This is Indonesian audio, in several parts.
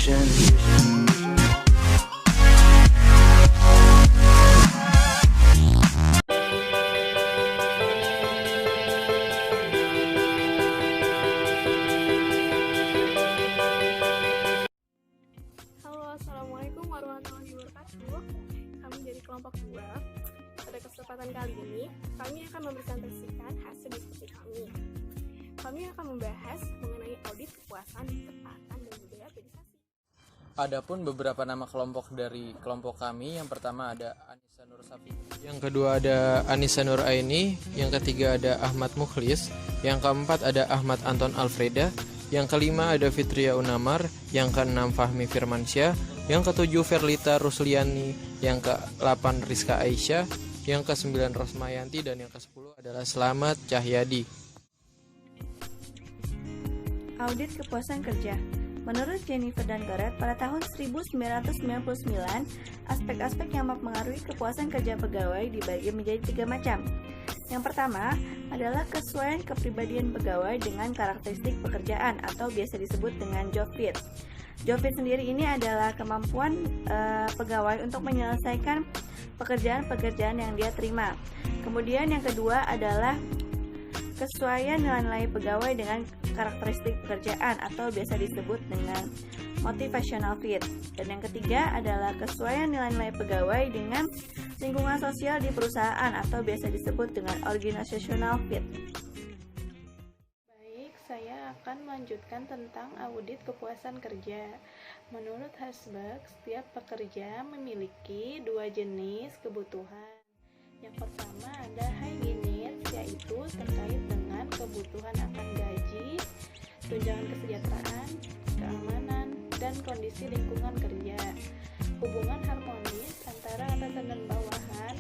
vision. Halo, assalamualaikum warahmatullahi wabarakatuh. Kami dari kelompok 2. Pada kesempatan kali ini, kami akan mempresentasikan hasil diskusi kami. Kami akan membahas mengenai audit kepuasan, ketaatan, dan budaya organisasi. Adapun beberapa nama kelompok dari kelompok kami, yang pertama ada Anissa Nur Safi, yang kedua ada Anissa Nur Aini, yang ketiga ada Ahmad Mukhlis, yang keempat ada Ahmad Anton Alfreda, yang kelima ada Fitria Unamar, yang keenam Fahmi Firmansyah, yang ketujuh Verlita Rusliani, yang ke-8 Rizka Aisyah, yang ke-9 Rosmayanti, dan yang ke-10 adalah Slamet Cahyadi. Audit kepuasan kerja. Menurut Jennifer dan Garrett, pada tahun 1999, aspek-aspek yang mempengaruhi kepuasan kerja pegawai dibagi menjadi 3 macam. Yang pertama adalah kesesuaian kepribadian pegawai dengan karakteristik pekerjaan atau biasa disebut dengan job fit. Job fit sendiri ini adalah kemampuan pegawai untuk menyelesaikan pekerjaan-pekerjaan yang dia terima. Kemudian yang kedua adalah kesesuaian nilai-nilai pegawai dengan karakteristik pekerjaan atau biasa disebut dengan motivational fit. Dan yang ketiga adalah kesesuaian nilai-nilai pegawai dengan lingkungan sosial di perusahaan atau biasa disebut dengan organizational fit. Baik, saya akan melanjutkan tentang audit kepuasan kerja. Menurut Hasberg, setiap pekerja memiliki 2 jenis kebutuhan. Yang pertama ada high needs, yaitu terkait dengan kebutuhan akan gaji, tunjangan kesejahteraan, keamanan, dan kondisi lingkungan kerja, hubungan harmonis antara atasan dan bawahan,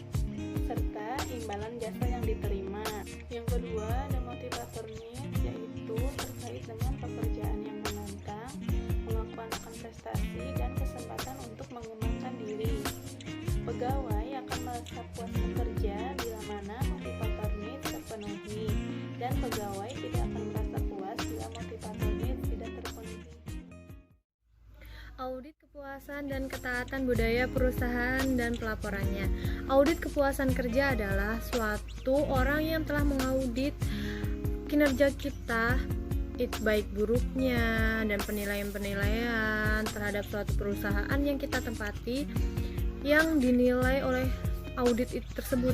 serta imbalan jasa yang diterima. Yang kedua ada motivator needs, yaitu terkait dengan pekerjaan yang menantang, pengakuan akan prestasi, dan kesempatan untuk mengembangkan diri. Pegawai akan merasa puas bekerja bila mana motivator needs terpenuhi, dan pegawai tidak akan merasa puas bila motivator needs tidak terpenuhi. Audit kepuasan dan ketaatan budaya perusahaan dan pelaporannya. Audit kepuasan kerja adalah suatu orang yang telah mengaudit kinerja kita, baik buruknya, dan penilaian-penilaian terhadap suatu perusahaan yang kita tempati yang dinilai oleh audit itu tersebut.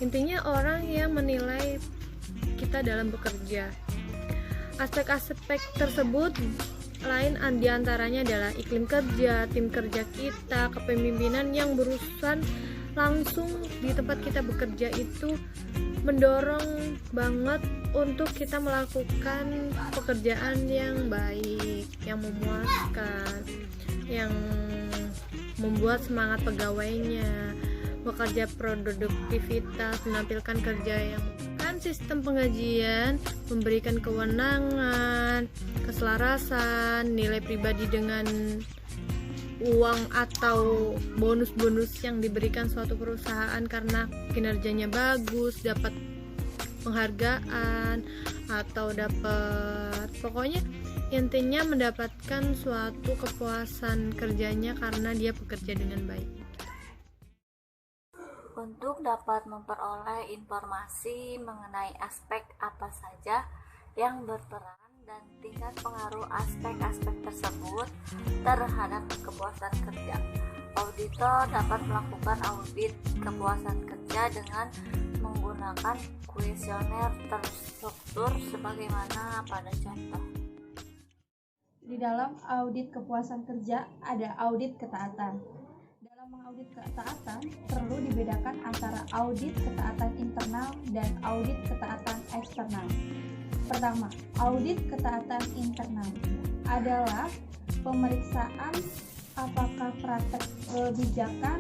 Intinya orang yang menilai kita dalam bekerja. Aspek-aspek tersebut lain diantaranya adalah iklim kerja, tim kerja kita, kepemimpinan yang berurusan langsung di tempat kita bekerja itu mendorong banget untuk kita melakukan pekerjaan yang baik, yang memuaskan, yang membuat semangat pegawainya, bekerja produktivitas, menampilkan kerja yang kan sistem penggajian, memberikan kewenangan, keselarasan, nilai pribadi dengan uang atau bonus-bonus yang diberikan suatu perusahaan karena kinerjanya bagus, dapat penghargaan atau dapat, pokoknya intinya mendapatkan suatu kepuasan kerjanya karena dia bekerja dengan baik. Untuk dapat memperoleh informasi mengenai aspek apa saja yang berperan dan tingkat pengaruh aspek-aspek tersebut terhadap kepuasan kerja, auditor dapat melakukan audit kepuasan kerja dengan menggunakan kuesioner terstruktur sebagaimana pada contoh. Di dalam audit kepuasan kerja ada audit ketaatan. Dalam mengaudit ketaatan perlu dibedakan antara audit ketaatan internal dan audit ketaatan eksternal. Pertama, audit ketaatan internal adalah pemeriksaan apakah praktek kebijakan,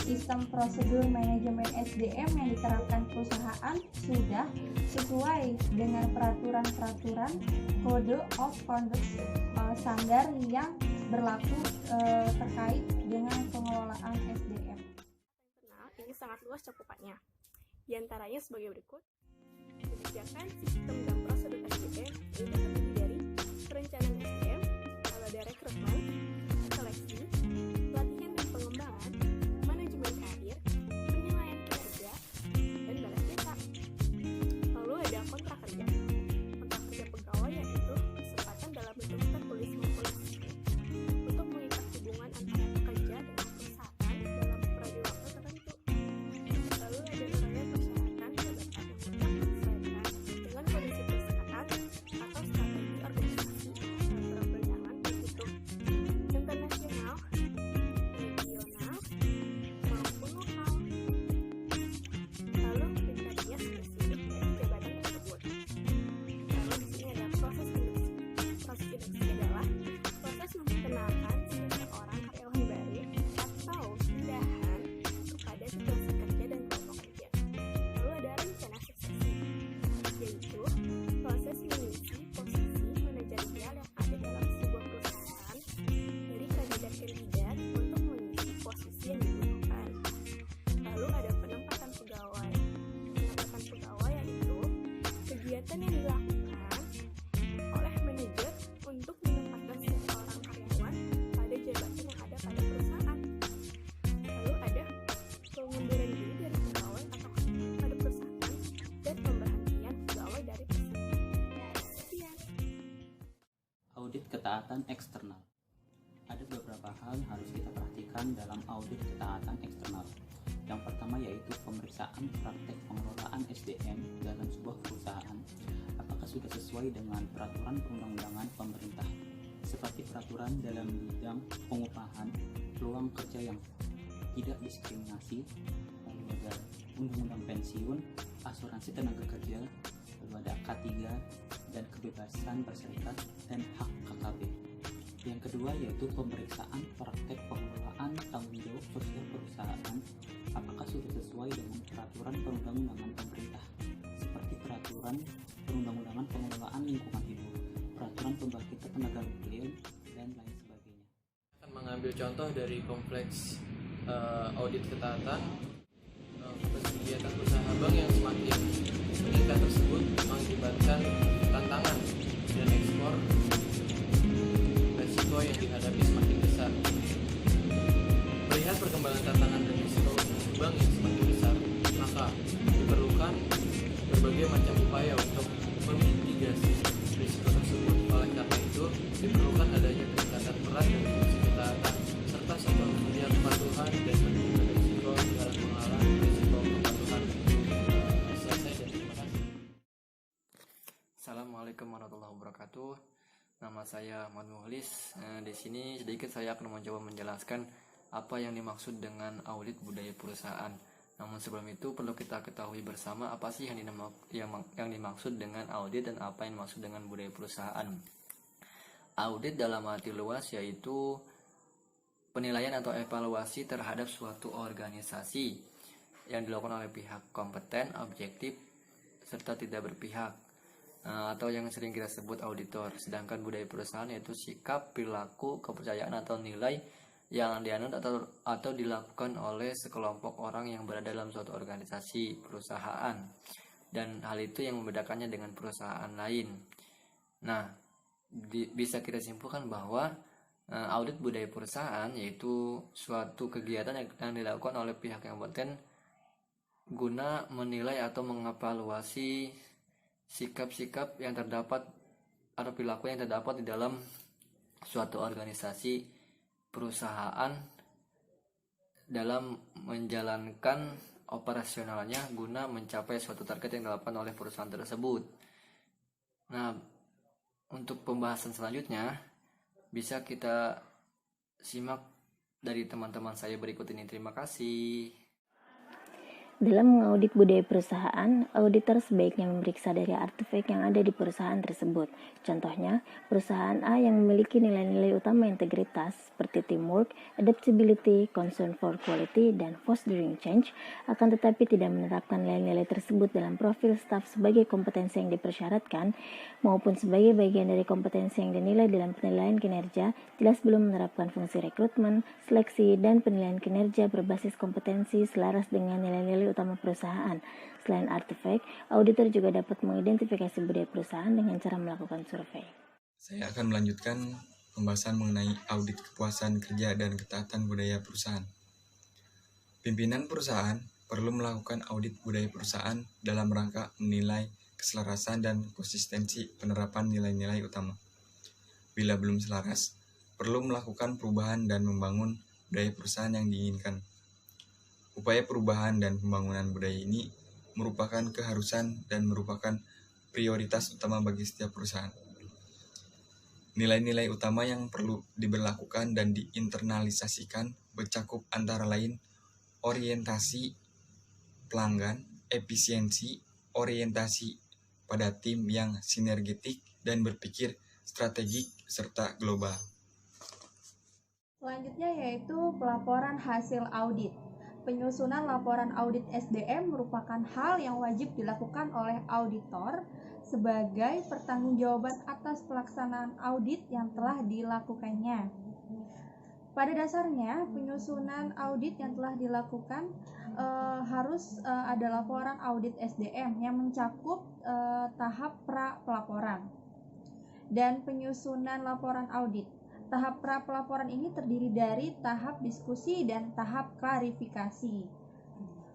sistem prosedur manajemen SDM yang diterapkan perusahaan sudah sesuai dengan peraturan-peraturan Code of Conduct standar yang berlaku terkait dengan pengelolaan SDM. Internal ini sangat luas cakupannya. Di antaranya sebagai berikut: kebijakan, sistem, dan prosedur SDM ini terdiri dari perencanaan SDM, kalau ada rekrutmen, Audit ketaatan eksternal. Ada beberapa hal yang harus kita perhatikan dalam audit ketaatan eksternal. Yang pertama yaitu pemeriksaan praktek pengelolaan SDM dalam sebuah perusahaan. Apakah sudah sesuai dengan peraturan perundang-undangan pemerintah, seperti peraturan dalam bidang pengupahan, peluang kerja yang tidak diskriminasi, lalu ada undang-undang pensiun, asuransi tenaga kerja, lalu ada K3 dan kebebasan berserikat dan hak KKB. Yang kedua yaitu pemeriksaan praktek pengelolaan tanggung jawab sosial perusahaan, apakah sudah sesuai dengan peraturan perundang-undangan pemerintah, seperti peraturan perundang-undangan pengelolaan lingkungan hidup, peraturan pembangkit tenaga nuklir, dan lain sebagainya. Akan mengambil contoh dari kompleks audit ketaatan. Kegiatan usaha bank yang semakin meningkat tersebut mengakibatkan tantangan dan ekspor resiko yang dihadapi semakin besar. Melihat perkembangan tantangan dan risiko bank yang semakin besar, maka diperlukan berbagai macam upaya untuk memitigasi risiko tersebut. Oleh karena itu, diperlukan adanya peningkatan peran dari fungsi ketaatan serta sektor media kepatuhan dan manajemen risiko dalam mengelola risiko kepatuhan. Selesai dan terima kasih. Assalamualaikum warahmatullahi wabarakatuh. Nama saya Ahmad Mukhlis. Di sini sedikit saya akan mencoba menjelaskan apa yang dimaksud dengan audit budaya perusahaan. Namun sebelum itu perlu kita ketahui bersama apa sih yang dimaksud dengan audit dan apa yang dimaksud dengan budaya perusahaan. Audit dalam arti luas yaitu penilaian atau evaluasi terhadap suatu organisasi yang dilakukan oleh pihak kompeten, objektif, serta tidak berpihak, atau yang sering kita sebut auditor. Sedangkan budaya perusahaan yaitu sikap, perilaku, kepercayaan atau nilai yang dianut atau dilakukan oleh sekelompok orang yang berada dalam suatu organisasi perusahaan, dan hal itu yang membedakannya dengan perusahaan lain. Nah, bisa kita simpulkan bahwa audit budaya perusahaan yaitu suatu kegiatan yang dilakukan oleh pihak yang kompeten guna menilai atau mengevaluasi sikap-sikap yang terdapat atau perilaku yang terdapat di dalam suatu organisasi perusahaan dalam menjalankan operasionalnya guna mencapai suatu target yang dilakukan oleh perusahaan tersebut. Nah, untuk pembahasan selanjutnya bisa kita simak dari teman-teman saya berikut ini. Terima kasih. Dalam mengaudit budaya perusahaan, auditor sebaiknya memeriksa dari artefak yang ada di perusahaan tersebut. Contohnya, perusahaan A yang memiliki nilai-nilai utama integritas seperti teamwork, adaptability, concern for quality, dan fostering change, akan tetapi tidak menerapkan nilai-nilai tersebut dalam profil staf sebagai kompetensi yang dipersyaratkan, maupun sebagai bagian dari kompetensi yang dinilai dalam penilaian kinerja, jelas belum menerapkan fungsi rekrutmen, seleksi, dan penilaian kinerja berbasis kompetensi selaras dengan nilai-nilai utama perusahaan. Selain artefak, auditor juga dapat mengidentifikasi budaya perusahaan dengan cara melakukan survei. Saya akan melanjutkan pembahasan mengenai audit kepuasan kerja dan ketaatan budaya perusahaan. Pimpinan perusahaan perlu melakukan audit budaya perusahaan dalam rangka menilai keselarasan dan konsistensi penerapan nilai-nilai utama. Bila belum selaras, perlu melakukan perubahan dan membangun budaya perusahaan yang diinginkan. Upaya perubahan dan pembangunan budaya ini merupakan keharusan dan merupakan prioritas utama bagi setiap perusahaan. Nilai-nilai utama yang perlu diberlakukan dan diinternalisasikan mencakup antara lain orientasi pelanggan, efisiensi, orientasi pada tim yang sinergetik dan berpikir strategik serta global. Selanjutnya yaitu pelaporan hasil audit. Penyusunan laporan audit SDM merupakan hal yang wajib dilakukan oleh auditor sebagai pertanggungjawaban atas pelaksanaan audit yang telah dilakukannya. Pada dasarnya, penyusunan audit yang telah dilakukan harus ada laporan audit SDM yang mencakup tahap pra-pelaporan dan penyusunan laporan audit. Tahap pra-pelaporan ini terdiri dari tahap diskusi dan tahap klarifikasi.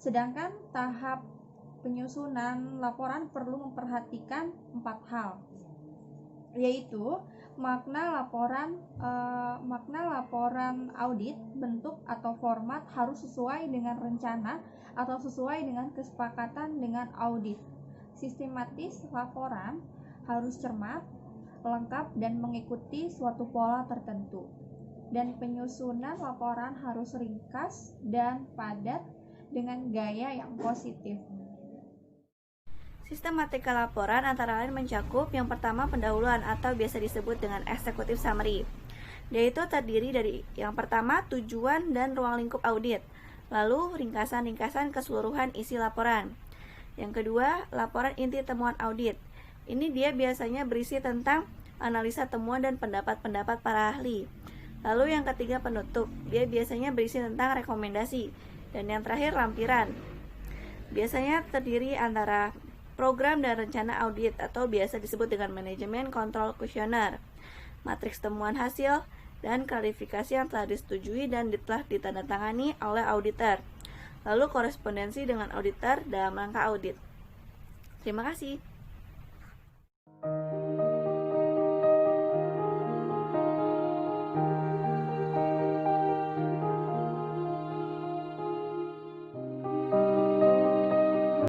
Sedangkan tahap penyusunan laporan perlu memperhatikan 4 hal, yaitu Makna laporan audit, bentuk atau format harus sesuai dengan rencana atau sesuai dengan kesepakatan dengan audit. Sistematis laporan harus cermat, lengkap dan mengikuti suatu pola tertentu. Dan penyusunan laporan harus ringkas dan padat dengan gaya yang positif. Sistematika laporan antara lain mencakup yang pertama pendahuluan atau biasa disebut dengan executive summary. Yaitu terdiri dari yang pertama tujuan dan ruang lingkup audit, lalu ringkasan-ringkasan keseluruhan isi laporan. Yang kedua, laporan inti temuan audit. Ini dia biasanya berisi tentang analisa temuan dan pendapat-pendapat para ahli. Lalu yang ketiga penutup, dia biasanya berisi tentang rekomendasi. Dan yang terakhir lampiran. Biasanya terdiri antara program dan rencana audit atau biasa disebut dengan manajemen kontrol kuesioner, matriks temuan hasil, dan klarifikasi yang telah disetujui dan telah ditandatangani oleh auditor. Lalu korespondensi dengan auditor dalam rangka audit. Terima kasih.